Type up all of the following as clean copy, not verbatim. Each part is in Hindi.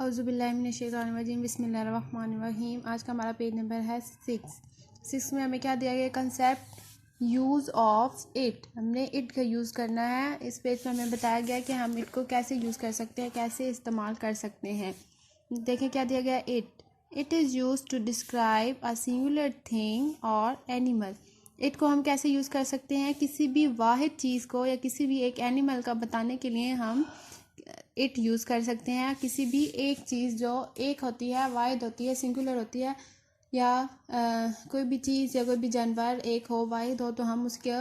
औज़ुबिल्लाहिमिनश्शैतानिर्रजीम बिस्मिल्लाहिर्रहमानिर्रहीम। आज का हमारा पेज नंबर है 6 में हमें क्या दिया गया कंसेप्ट यूज़ ऑफ इट। हमने इट का यूज़ करना है। इस पेज में हमें बताया गया कि हम इट को कैसे यूज़ कर सकते हैं, कैसे इस्तेमाल कर सकते हैं। देखें क्या दिया गया, it is use to describe a singular thing और एनिमल। इट को हम कैसे यूज़ कर सकते हैं, किसी भी वाहिद चीज़ को या किसी भी एक एनिमल का बताने के लिए हम इट यूज़ कर सकते हैं। किसी भी एक चीज़ जो एक होती है, वाहिद होती है, सिंगुलर होती है, या कोई भी चीज़ या कोई भी जानवर एक हो, वाहिद हो, तो हम उसके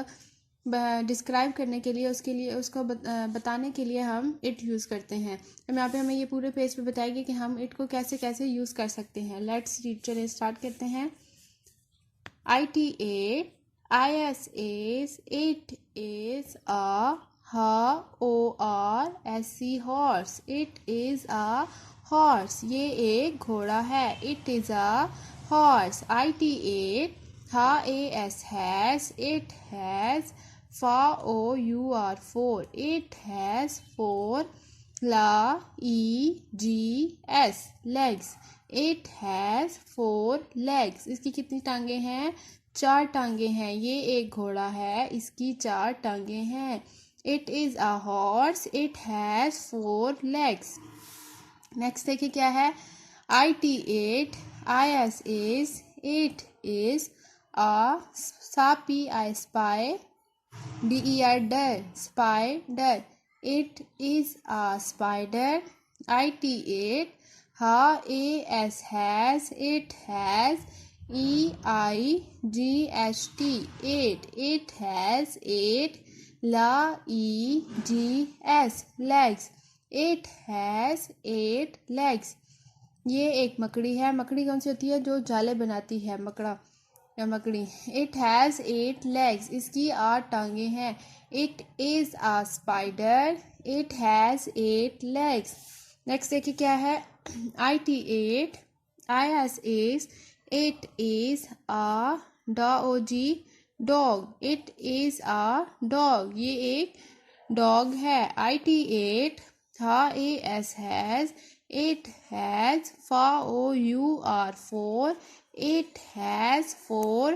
डिस्क्राइब करने के लिए उसको बताने के लिए हम इट यूज़ करते हैं। अब यहाँ पे हमें ये पूरे पेज पे बताएगी कि हम इट को कैसे कैसे यूज़ कर सकते हैं। लेट्स रीड, चलिए स्टार्ट करते हैं। ITA, ISAs, it is a HORSE horse. It is a horse. ये एक घोड़ा है। It is a horse. ITA, has, it has, four. It has four legs. It has four legs. इसकी कितनी टांगे हैं? 4 टांगे हैं। ये एक घोड़ा है, इसकी 4 टांगे हैं। It is a horse. It has four legs. Next देखिए क्या है। IT8, ISAs, it is a sapi, I spy, DER, spider. It is a spider. IT8, has, it has, EIGHT, eight. It has 8 legs. It has 8 legs. ये एक मकड़ी है। मकड़ी कौन सी होती है? जो जाले बनाती है, मकड़ा या मकड़ी। It has 8 legs. इसकी 8 टांगे हैं। It is a spider. It has 8 legs. Next देखिए क्या है। IT8, ISAs, it is a dog. It is a dog. ये एक डॉग है। IT8, has, it has, four. It has 4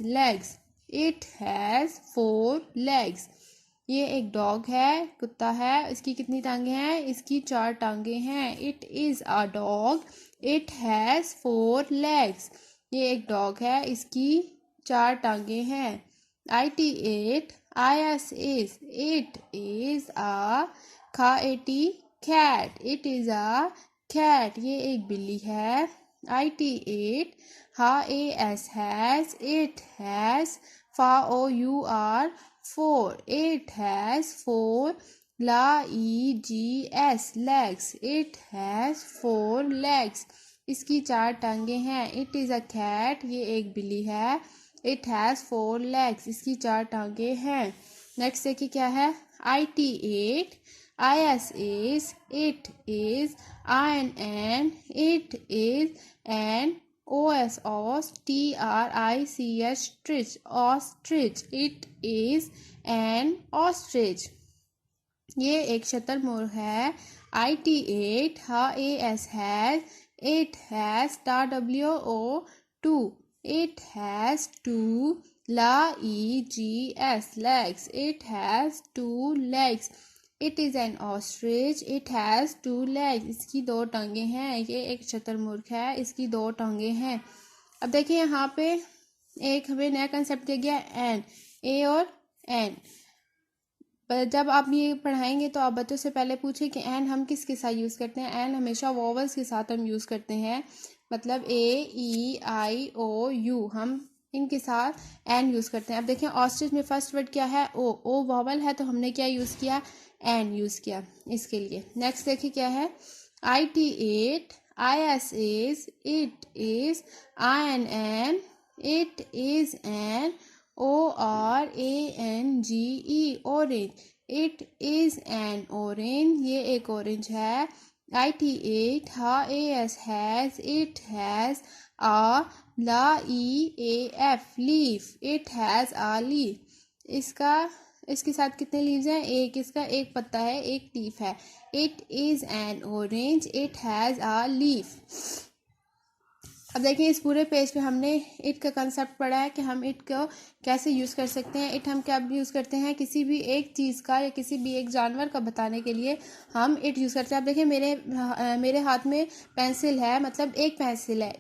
legs. It has 4 legs. ये एक डॉग है, कुत्ता है। इसकी कितनी टांगे हैं? इसकी 4 टांगे हैं। It is a dog. It has 4 legs. ये एक डॉग है, इसकी 4 टांगे हैं। IT8, ISAs, it is a cat. It is a cat. ये एक बिल्ली है। IT8, has, it has, four. It has 4 legs. It has 4 legs. इसकी 4 टांगे हैं। It is a cat. ये एक बिल्ली है। It has 4 legs. इसकी 4 टांगे हैं। नेक्स्ट देखिए क्या है। IT8, ISAs, it is INN, it is an ostrich. It is an ostrich. ये एक शतुरमुर्ग है। IT8, has, it has, WO2. It has 2 legs. It has 2 legs. It is an ostrich. It has 2 legs. इसकी 2 टांगे हैं। ये एक शतुरमुर्ग है, इसकी 2 टांगे हैं। अब देखिए यहाँ पे एक हमें नया कंसेप्ट दिया गया, एन, ए और एन। जब आप ये पढ़ाएंगे तो आप बच्चों से पहले पूछें कि एन हम किसके साथ यूज़ करते हैं। एन हमेशा वोवल्स के साथ हम यूज़ करते हैं, मतलब AEIOU, हम इनके साथ एन यूज़ करते हैं। अब देखें ऑस्ट्रिच में फर्स्ट वर्ड क्या है? ओ वोवल है, तो हमने क्या यूज़ किया? एन यूज़ किया इसके लिए। नेक्स्ट देखिए क्या है। IT8, ISAs, it is INN, it is an ORANGE, orange. It is an orange. ये एक ऑरेंज है। IT8, has, it has a leaf. It has a leaf. इसका इसके साथ कितने लीव्स हैं? एक, इसका एक पत्ता है, एक लीफ है। It is an orange, it has a leaf. अब देखिए इस पूरे पेज पे हमने इट का कंसेप्ट पढ़ा है कि हम इट को कैसे यूज़ कर सकते हैं। इट हम क्या यूज़ करते हैं? किसी भी एक चीज़ का या किसी भी एक जानवर का बताने के लिए हम इट यूज़ करते हैं। अब देखिए मेरे हाथ में पेंसिल है, मतलब एक पेंसिल है।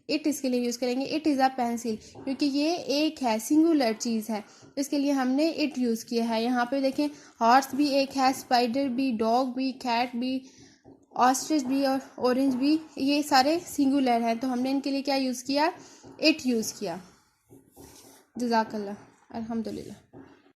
इट इसके लिए यूज़ करेंगे, इट इज़ अ पेंसिल, क्योंकि ये एक है, सिंगुलर चीज़ है, इसके लिए हमने इट यूज़ किया है। यहाँ पे देखें हॉर्स भी एक है, स्पाइडर भी, डॉग भी, कैट भी, ऑस्ट्रिच भी और ऑरेंज भी, ये सारे सिंगुलर हैं, तो हमने इनके लिए क्या यूज़ किया? इट यूज़ किया। जज़ाकल्लाह, अल्हम्दुलिल्लाह।